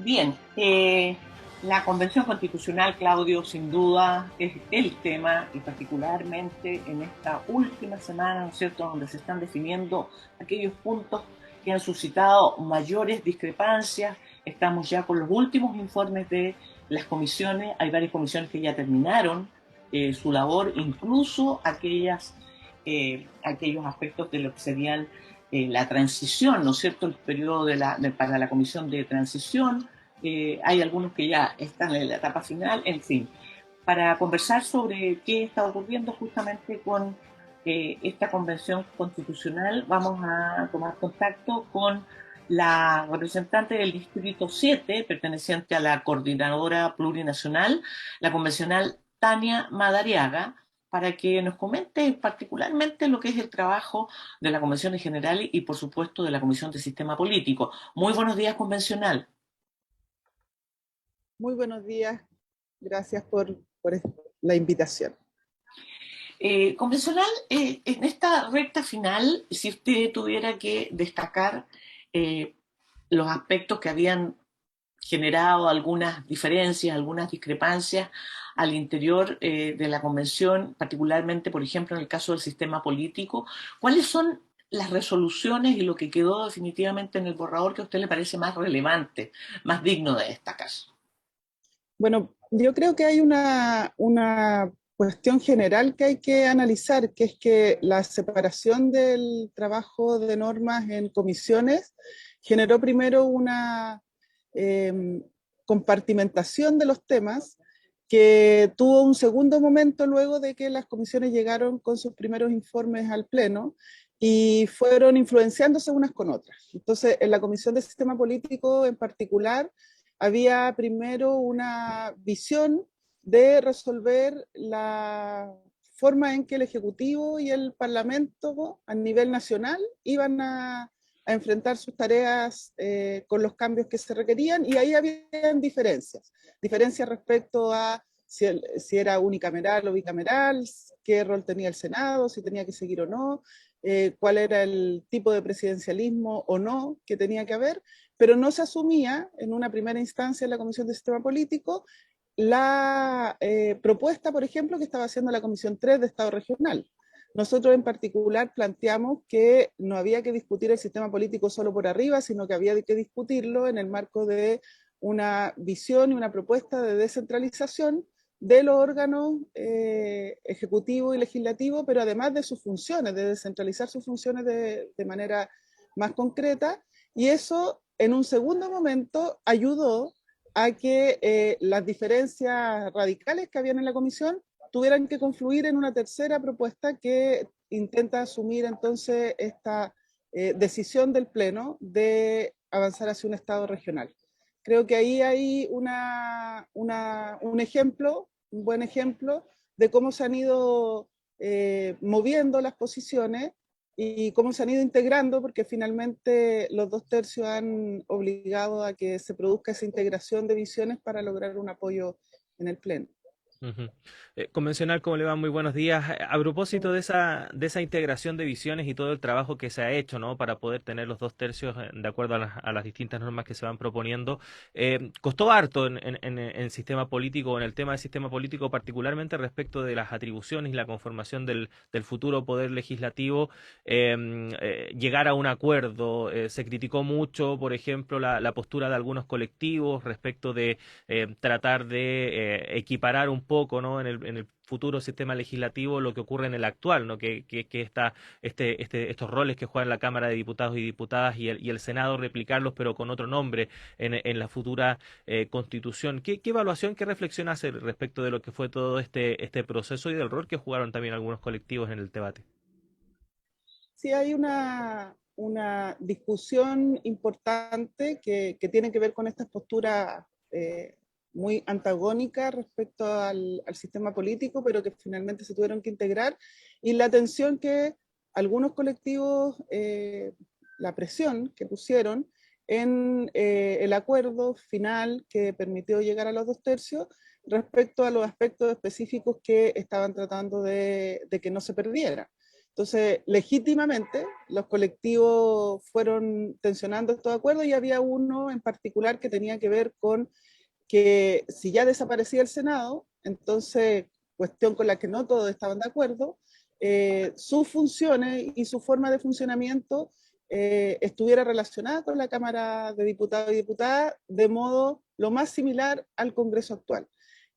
Bien, la Convención Constitucional, Claudio, sin duda es el tema, y particularmente en esta última semana, ¿no es cierto?, donde se están definiendo aquellos puntos que han suscitado mayores discrepancias. Estamos ya con los últimos informes de las comisiones, hay varias comisiones que ya terminaron su labor, incluso aquellos aspectos de lo que serían la transición, ¿no es cierto?, el periodo para la comisión de transición. Hay algunos que ya están en la etapa final, en fin, para conversar sobre qué está ocurriendo justamente con esta convención constitucional. Vamos a tomar contacto con la representante del Distrito 7, perteneciente a la Coordinadora Plurinacional, la convencional Tania Madariaga, para que nos comente particularmente lo que es el trabajo de la Convención en general y, por supuesto, de la Comisión de Sistema Político. Muy buenos días, convencional. Muy buenos días, gracias por la invitación. Convencional, en esta recta final, si usted tuviera que destacar eh, los aspectos que habían generado algunas diferencias, algunas discrepancias al interior de la convención, particularmente, por ejemplo, en el caso del sistema político, ¿cuáles son las resoluciones y lo que quedó definitivamente en el borrador que a usted le parece más relevante, más digno de destacar? Bueno, yo creo que hay una cuestión general que hay que analizar, que es que la separación del trabajo de normas en comisiones generó primero una eh, compartimentación de los temas que tuvo un segundo momento luego de que las comisiones llegaron con sus primeros informes al Pleno y fueron influenciándose unas con otras. Entonces, en la Comisión de Sistema Político en particular, había primero una visión de resolver la forma en que el Ejecutivo y el Parlamento a nivel nacional iban a enfrentar sus tareas con los cambios que se requerían, y ahí había diferencias respecto a si era unicameral o bicameral, qué rol tenía el Senado, si tenía que seguir o no, cuál era el tipo de presidencialismo o no que tenía que haber, pero no se asumía en una primera instancia en la Comisión de Sistema Político la propuesta, por ejemplo, que estaba haciendo la Comisión 3 de Estado Regional. Nosotros en particular planteamos que no había que discutir el sistema político solo por arriba, sino que había que discutirlo en el marco de una visión y una propuesta de descentralización de los órganos ejecutivo y legislativo, pero además de sus funciones, de descentralizar sus funciones de manera más concreta, y eso en un segundo momento ayudó a que las diferencias radicales que habían en la comisión tuvieran que confluir en una tercera propuesta que intenta asumir entonces esta decisión del Pleno de avanzar hacia un Estado regional. Creo que ahí hay un ejemplo, un buen ejemplo de cómo se han ido moviendo las posiciones y cómo se han ido integrando, porque finalmente los 2/3 han obligado a que se produzca esa integración de visiones para lograr un apoyo en el Pleno. Ujú. Convencional, ¿cómo le va? Muy buenos días. A propósito de esa integración de visiones y todo el trabajo que se ha hecho, ¿no? Para poder tener los 2/3 de acuerdo a las distintas normas que se van proponiendo, costó harto en sistema político, en el tema del sistema político, particularmente respecto de las atribuciones y la conformación del futuro poder legislativo, llegar a un acuerdo. Se criticó mucho, por ejemplo, la postura de algunos colectivos respecto de tratar de equiparar un poco, ¿no? En el futuro sistema legislativo lo que ocurre en el actual, ¿no? Que estos roles que juegan la Cámara de Diputados y Diputadas y el Senado replicarlos pero con otro nombre en la futura constitución. ¿Qué evaluación, qué reflexión hace respecto de lo que fue todo este proceso y del rol que jugaron también algunos colectivos en el debate? Sí, hay una discusión importante que tiene que ver con estas posturas muy antagónicas respecto al sistema político, pero que finalmente se tuvieron que integrar, y la tensión que algunos colectivos, la presión que pusieron en el acuerdo final que permitió llegar a los 2/3 respecto a los aspectos específicos que estaban tratando de que no se perdieran. Entonces, legítimamente, los colectivos fueron tensionando estos acuerdos y había uno en particular que tenía que ver con que si ya desaparecía el Senado, entonces, cuestión con la que no todos estaban de acuerdo, sus funciones y su forma de funcionamiento estuviera relacionada con la Cámara de Diputados y Diputadas de modo lo más similar al Congreso actual.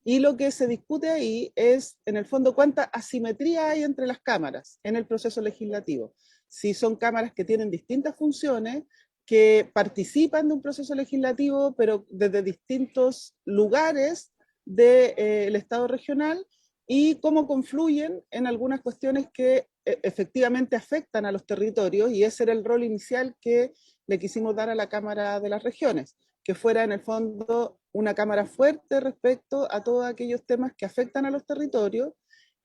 Y lo que se discute ahí es, en el fondo, cuánta asimetría hay entre las cámaras en el proceso legislativo. Si son cámaras que tienen distintas funciones, que participan de un proceso legislativo, pero desde distintos lugares del Estado regional, y cómo confluyen en algunas cuestiones que efectivamente afectan a los territorios, y ese era el rol inicial que le quisimos dar a la Cámara de las Regiones, que fuera en el fondo una cámara fuerte respecto a todos aquellos temas que afectan a los territorios,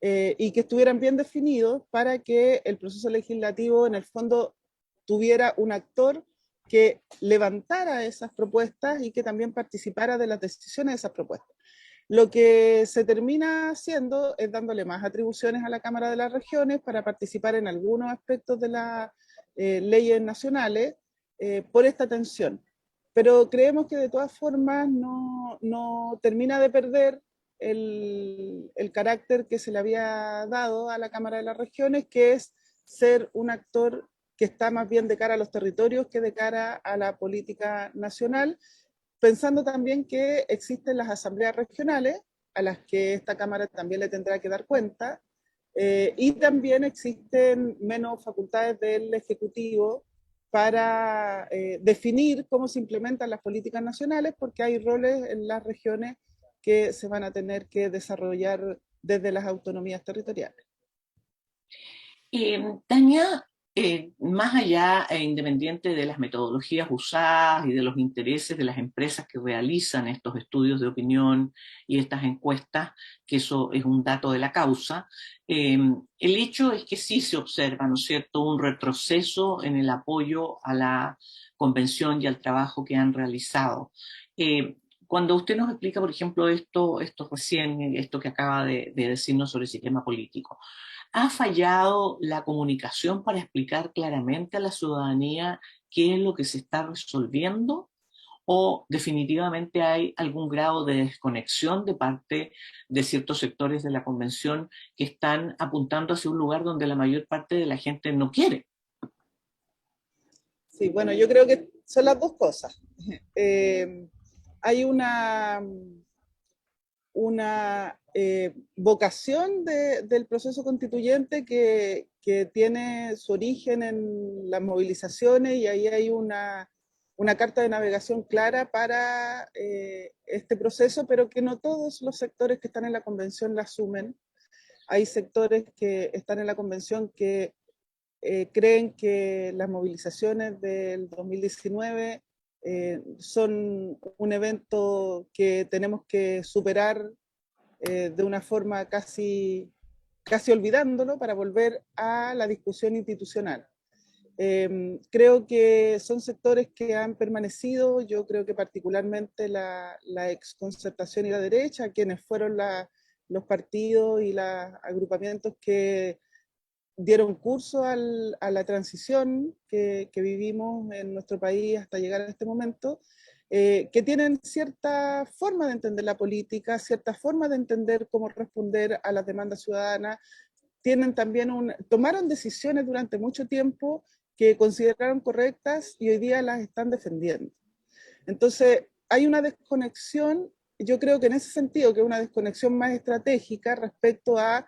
y que estuvieran bien definidos para que el proceso legislativo en el fondo tuviera un actor que levantara esas propuestas y que también participara de las decisiones de esas propuestas. Lo que se termina haciendo es dándole más atribuciones a la Cámara de las Regiones para participar en algunos aspectos de las leyes nacionales por esta tensión. Pero creemos que de todas formas no termina de perder el carácter que se le había dado a la Cámara de las Regiones, que es ser un actor que está más bien de cara a los territorios que de cara a la política nacional, pensando también que existen las asambleas regionales, a las que esta Cámara también le tendrá que dar cuenta, y también existen menos facultades del Ejecutivo para definir cómo se implementan las políticas nacionales, porque hay roles en las regiones que se van a tener que desarrollar desde las autonomías territoriales. Tania, más allá e independiente de las metodologías usadas y de los intereses de las empresas que realizan estos estudios de opinión y estas encuestas, que eso es un dato de la causa, el hecho es que sí se observa, ¿no es cierto?, un retroceso en el apoyo a la convención y al trabajo que han realizado. Cuando usted nos explica, por ejemplo, esto recién, esto que acaba de decirnos sobre el sistema político, ¿ha fallado la comunicación para explicar claramente a la ciudadanía qué es lo que se está resolviendo? ¿O definitivamente hay algún grado de desconexión de parte de ciertos sectores de la convención que están apuntando hacia un lugar donde la mayor parte de la gente no quiere? Sí, bueno, yo creo que son las dos cosas. Hay una vocación del proceso constituyente que tiene su origen en las movilizaciones, y ahí hay una carta de navegación clara para este proceso, pero que no todos los sectores que están en la convención la asumen. Hay sectores que están en la convención que creen que las movilizaciones del 2019 son un evento que tenemos que superar de una forma casi olvidándolo para volver a la discusión institucional. Creo que son sectores que han permanecido, yo creo que particularmente la exconcertación y la derecha, quienes fueron los partidos y los agrupamientos que dieron curso a la transición que vivimos en nuestro país hasta llegar a este momento, que tienen cierta forma de entender la política, cierta forma de entender cómo responder a las demandas ciudadanas, tienen también tomaron decisiones durante mucho tiempo que consideraron correctas y hoy día las están defendiendo. Entonces, hay una desconexión, yo creo que en ese sentido, que es una desconexión más estratégica respecto a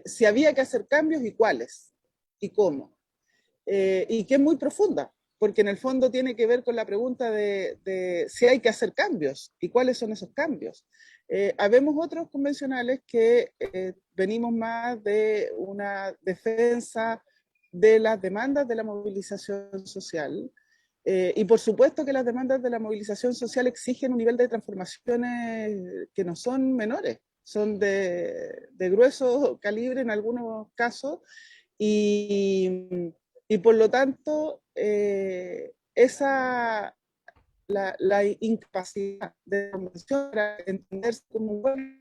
si había que hacer cambios y cuáles y cómo. Y que es muy profunda, porque en el fondo tiene que ver con la pregunta de si hay que hacer cambios y cuáles son esos cambios. Habemos otros convencionales que venimos más de una defensa de las demandas de la movilización social, y por supuesto que las demandas de la movilización social exigen un nivel de transformaciones que no son menores, son de grueso calibre en algunos casos, y por lo tanto, la incapacidad de la convención para entenderse como un pueblo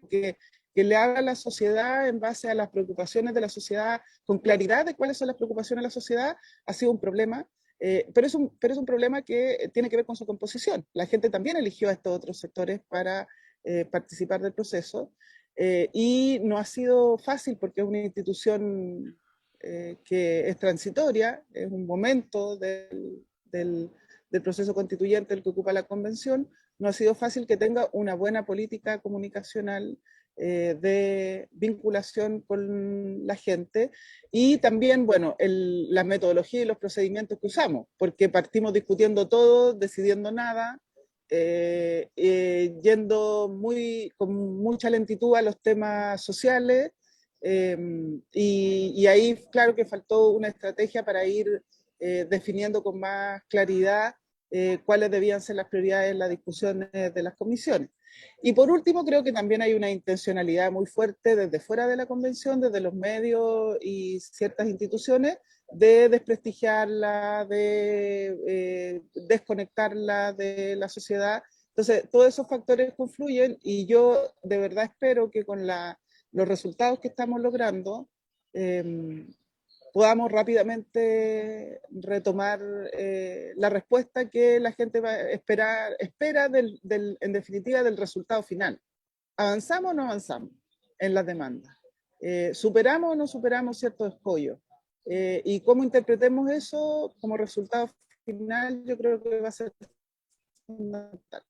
que que le haga a la sociedad en base a las preocupaciones de la sociedad, con claridad de cuáles son las preocupaciones de la sociedad, ha sido un problema. Pero es un problema que tiene que ver con su composición. La gente también eligió a estos otros sectores para participar del proceso, y no ha sido fácil porque es una institución que es transitoria, es un momento del proceso constituyente el que ocupa la convención. No ha sido fácil que tenga una buena política comunicacional de vinculación con la gente, y también, bueno, la metodología y los procedimientos que usamos, porque partimos discutiendo todo, decidiendo nada, yendo con mucha lentitud a los temas sociales, y ahí claro que faltó una estrategia para ir definiendo con más claridad cuáles debían ser las prioridades en las discusiones de las comisiones. Y por último, creo que también hay una intencionalidad muy fuerte desde fuera de la convención, desde los medios y ciertas instituciones, de desprestigiarla, de desconectarla de la sociedad. Entonces, todos esos factores confluyen, y yo de verdad espero que con los resultados que estamos logrando, podamos rápidamente retomar la respuesta que la gente va a espera en definitiva del resultado final. ¿Avanzamos o no avanzamos en las demandas? ¿Superamos o no superamos ciertos escollos? Y cómo interpretemos eso como resultado final, yo creo que va a ser fundamental.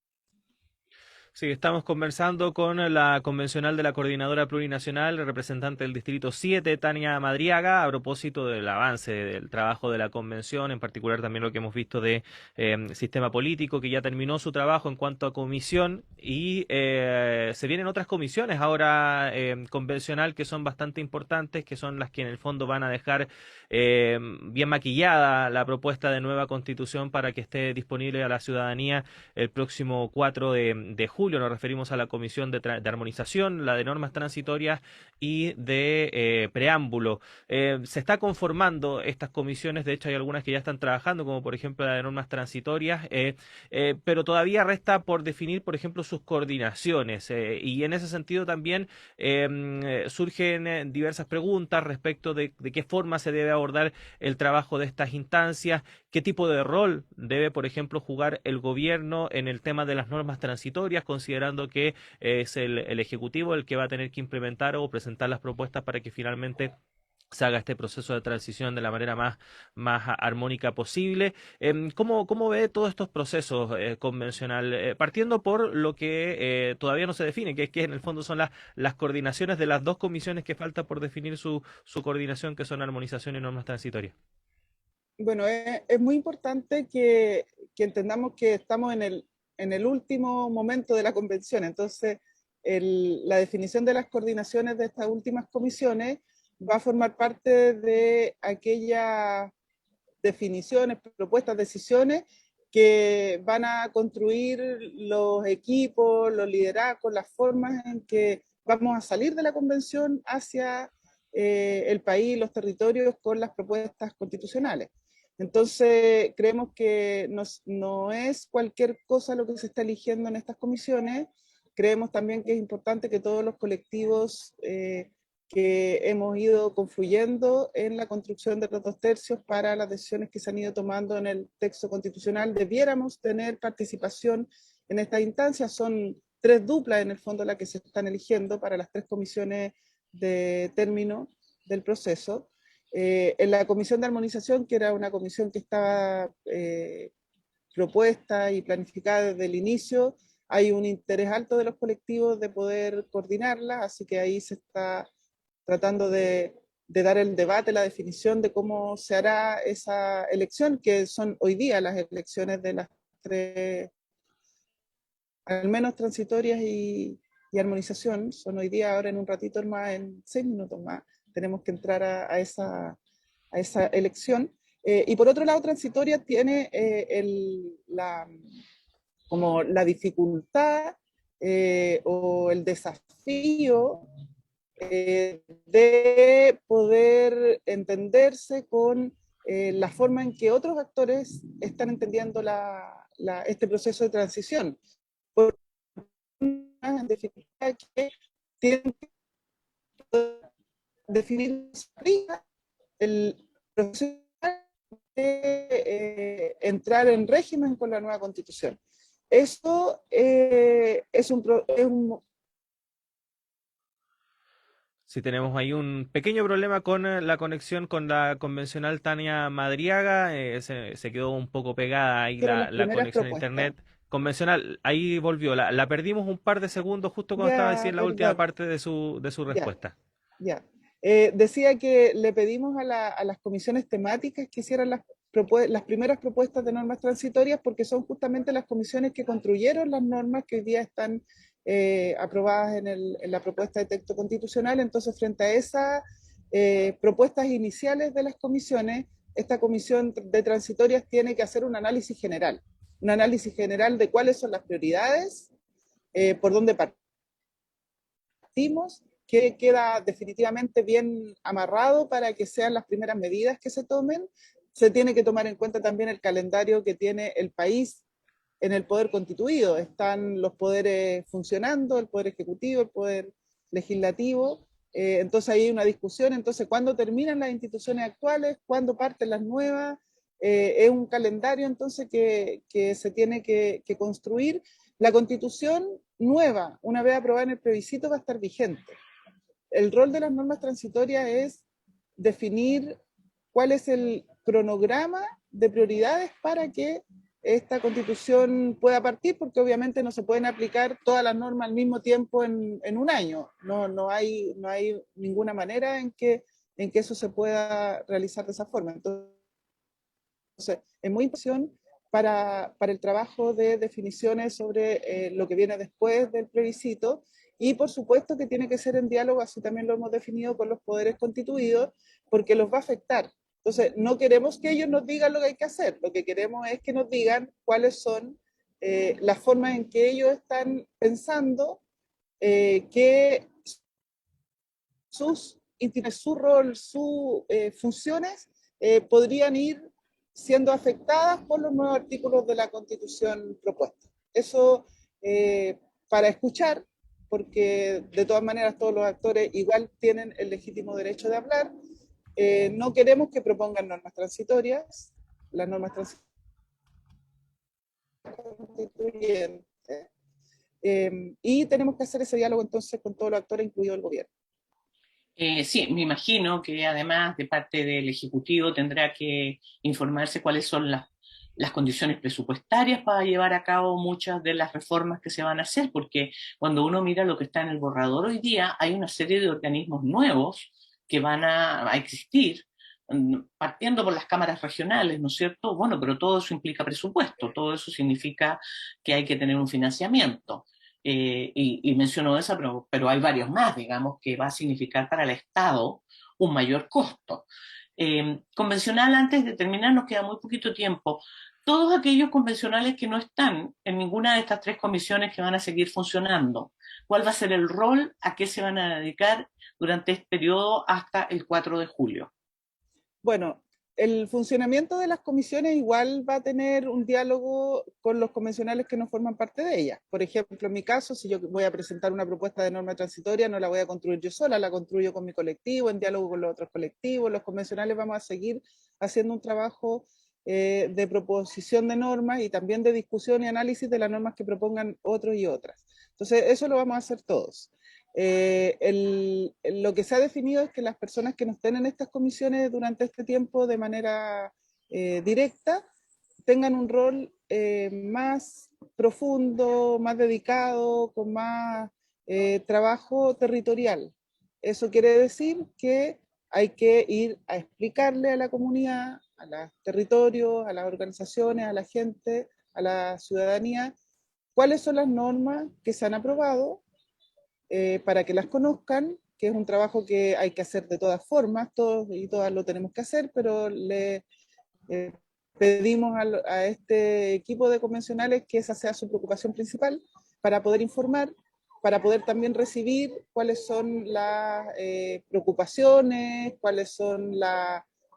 Sí, estamos conversando con la convencional de la Coordinadora Plurinacional, representante del Distrito 7, Tania Madriaga, a propósito del avance del trabajo de la convención, en particular también lo que hemos visto de sistema político, que ya terminó su trabajo en cuanto a comisión, y se vienen otras comisiones ahora convencional que son bastante importantes, que son las que en el fondo van a dejar bien maquillada la propuesta de nueva constitución para que esté disponible a la ciudadanía el próximo 4 de julio. Nos referimos a la Comisión de Armonización, la de Normas Transitorias y de Preámbulo. Se está conformando estas comisiones, de hecho hay algunas que ya están trabajando, como por ejemplo la de Normas Transitorias, pero todavía resta por definir, por ejemplo, sus coordinaciones, y en ese sentido también surgen diversas preguntas respecto de qué forma se debe abordar el trabajo de estas instancias, qué tipo de rol debe, por ejemplo, jugar el gobierno en el tema de las normas transitorias, considerando que es el Ejecutivo el que va a tener que implementar o presentar las propuestas para que finalmente se haga este proceso de transición de la manera más armónica posible. ¿Cómo ve todos estos procesos convencional? Partiendo por lo que todavía no se define, que es que en el fondo son las coordinaciones de las dos comisiones que falta por definir su coordinación, que son armonización y normas transitorias. Bueno, es muy importante que entendamos que estamos en el último momento de la convención. Entonces, la definición de las coordinaciones de estas últimas comisiones va a formar parte de aquellas definiciones, propuestas, decisiones que van a construir los equipos, los liderazgos, las formas en que vamos a salir de la convención hacia el país, los territorios, con las propuestas constitucionales. Entonces, creemos que no es cualquier cosa lo que se está eligiendo en estas comisiones. Creemos también que es importante que todos los colectivos que hemos ido confluyendo en la construcción de los 2/3 para las decisiones que se han ido tomando en el texto constitucional, debiéramos tener participación en estas instancias. Son 3 duplas en el fondo las que se están eligiendo para las 3 comisiones de término del proceso. En la comisión de armonización, que era una comisión que estaba propuesta y planificada desde el inicio, hay un interés alto de los colectivos de poder coordinarla, así que ahí se está tratando de dar el debate, la definición de cómo se hará esa elección, que son hoy día las elecciones de las 3, al menos transitorias y armonización, son hoy día. Ahora en un ratito más, en 6 minutos más, tenemos que entrar a esa elección. Y por otro lado, transitoria tiene como la dificultad o el desafío de poder entenderse con la forma en que otros actores están entendiendo este proceso de transición. Por una dificultad que tienen que definir el proceso de entrar en régimen con la nueva constitución. Esto es un Sí, tenemos ahí un pequeño problema con la conexión con la convencional Tania Madriaga. Se quedó un poco pegada ahí que eran las la primeras conexión a propuestas. internet. Convencional, ahí volvió. La perdimos un par de segundos justo cuando estaba Ya, diciendo la última perdón, parte de su ya, respuesta. ya. Decía que le pedimos a las comisiones temáticas que hicieran las primeras propuestas de normas transitorias porque son justamente las comisiones que construyeron las normas que hoy día están aprobadas en la propuesta de texto constitucional. Entonces, frente a esas propuestas iniciales de las comisiones, esta comisión de transitorias tiene que hacer un análisis general de cuáles son las prioridades, por dónde partimos, que queda definitivamente bien amarrado para que sean las primeras medidas que se tomen. Se tiene que tomar en cuenta también el calendario que tiene el país en el poder constituido. Están los poderes funcionando, el poder ejecutivo, el poder legislativo. Entonces ahí hay una discusión. Entonces, ¿cuándo terminan las instituciones actuales? ¿Cuándo parten las nuevas? Es un calendario entonces que se tiene que construir. La constitución nueva, una vez aprobada en el plebiscito, va a estar vigente. El rol de las normas transitorias es definir cuál es el cronograma de prioridades para que esta constitución pueda partir, porque obviamente no se pueden aplicar todas las normas al mismo tiempo en un año. No hay ninguna manera en que eso se pueda realizar de esa forma. Entonces, es muy importante para el trabajo de definiciones sobre lo que viene después del plebiscito, y por supuesto que tiene que ser en diálogo, así también lo hemos definido, con los poderes constituidos, porque los va a afectar. Entonces, no queremos que ellos nos digan lo que hay que hacer, lo que queremos es que nos digan cuáles son las formas en que ellos están pensando que su rol, sus funciones podrían ir siendo afectadas por los nuevos artículos de la Constitución propuesta. Eso para escuchar, porque de todas maneras todos los actores igual tienen el legítimo derecho de hablar. No queremos que propongan normas transitorias, las normas constituyentes, y tenemos que hacer ese diálogo entonces con todos los actores, incluido el gobierno. Sí, me imagino que además de parte del Ejecutivo tendrá que informarse cuáles son las condiciones presupuestarias para llevar a cabo muchas de las reformas que se van a hacer, porque cuando uno mira lo que está en el borrador hoy día, hay una serie de organismos nuevos que van a existir, partiendo por las cámaras regionales, ¿no es cierto? Bueno, pero todo eso implica presupuesto, todo eso significa que hay que tener un financiamiento. Y menciono esa, pero hay varios más, digamos, que va a significar para el Estado un mayor costo. Convencional, antes de terminar, nos queda muy poquito tiempo. Todos aquellos convencionales que no están en ninguna de estas tres comisiones que van a seguir funcionando, ¿cuál va a ser el rol? ¿A qué se van a dedicar durante este periodo hasta el 4 de julio? Bueno, el funcionamiento de las comisiones igual va a tener un diálogo con los convencionales que no forman parte de ellas. Por ejemplo, en mi caso, si yo voy a presentar una propuesta de norma transitoria, no la voy a construir yo sola, la construyo con mi colectivo, en diálogo con los otros colectivos. Los convencionales vamos a seguir haciendo un trabajo de proposición de normas y también de discusión y análisis de las normas que propongan otros y otras. Entonces, eso lo vamos a hacer todos. Lo que se ha definido es que las personas que no estén en estas comisiones durante este tiempo de manera directa tengan un rol más profundo, más dedicado, con más trabajo territorial. Eso quiere decir que hay que ir a explicarle a la comunidad, a los territorios, a las organizaciones, a la gente, a la ciudadanía, cuáles son las normas que se han aprobado, para que las conozcan, que es un trabajo que hay que hacer de todas formas, todos y todas lo tenemos que hacer, pero le pedimos a este equipo de convencionales que esa sea su preocupación principal, para poder informar, para poder también recibir cuáles son las preocupaciones, cuáles son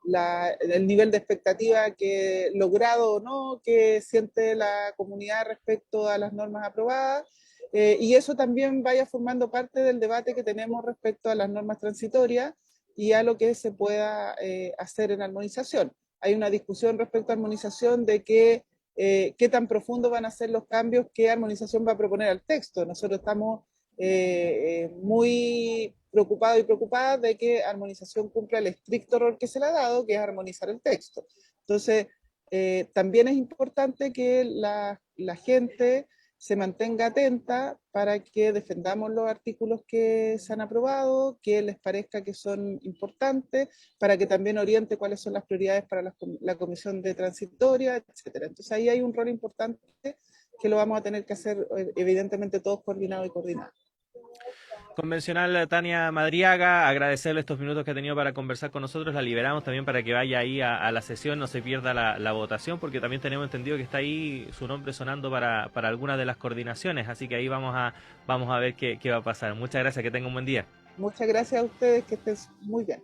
el nivel de expectativa que logrado o no que siente la comunidad respecto a las normas aprobadas, y eso también vaya formando parte del debate que tenemos respecto a las normas transitorias y a lo que se pueda hacer en armonización. Hay una discusión respecto a armonización de qué tan profundo van a ser los cambios que armonización va a proponer al texto. Nosotros estamos muy preocupados y preocupadas de que armonización cumpla el estricto rol que se le ha dado, que es armonizar el texto. Entonces, también es importante que la gente se mantenga atenta para que defendamos los artículos que se han aprobado, que les parezca que son importantes, para que también oriente cuáles son las prioridades para la comisión de transitoria, etcétera. Entonces ahí hay un rol importante que lo vamos a tener que hacer evidentemente todos coordinados y coordinados. Convencional Tania Madriaga, agradecerle estos minutos que ha tenido para conversar con nosotros. La liberamos también para que vaya ahí a la sesión, no se pierda la votación, porque también tenemos entendido que está ahí su nombre sonando para algunas de las coordinaciones, así que ahí vamos a ver qué va a pasar. Muchas gracias, que tenga un buen día. Muchas gracias a ustedes, que estén muy bien.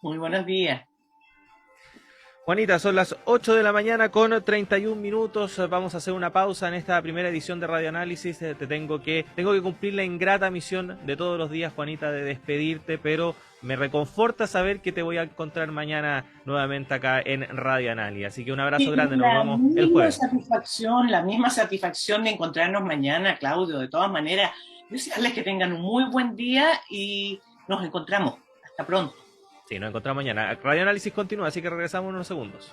Muy buenos días. Juanita, son las 8 de la mañana con 31 minutos. Vamos a hacer una pausa en esta primera edición de Radio Análisis. Tengo que cumplir la ingrata misión de todos los días, Juanita, de despedirte, pero me reconforta saber que te voy a encontrar mañana nuevamente acá en Radio Análisis. Así que un abrazo grande, nos vemos el jueves. La misma satisfacción de encontrarnos mañana, Claudio. De todas maneras, desearles que tengan un muy buen día y nos encontramos. Hasta pronto. Sí, nos encontramos mañana. Radio Análisis continúa, así que regresamos en unos segundos.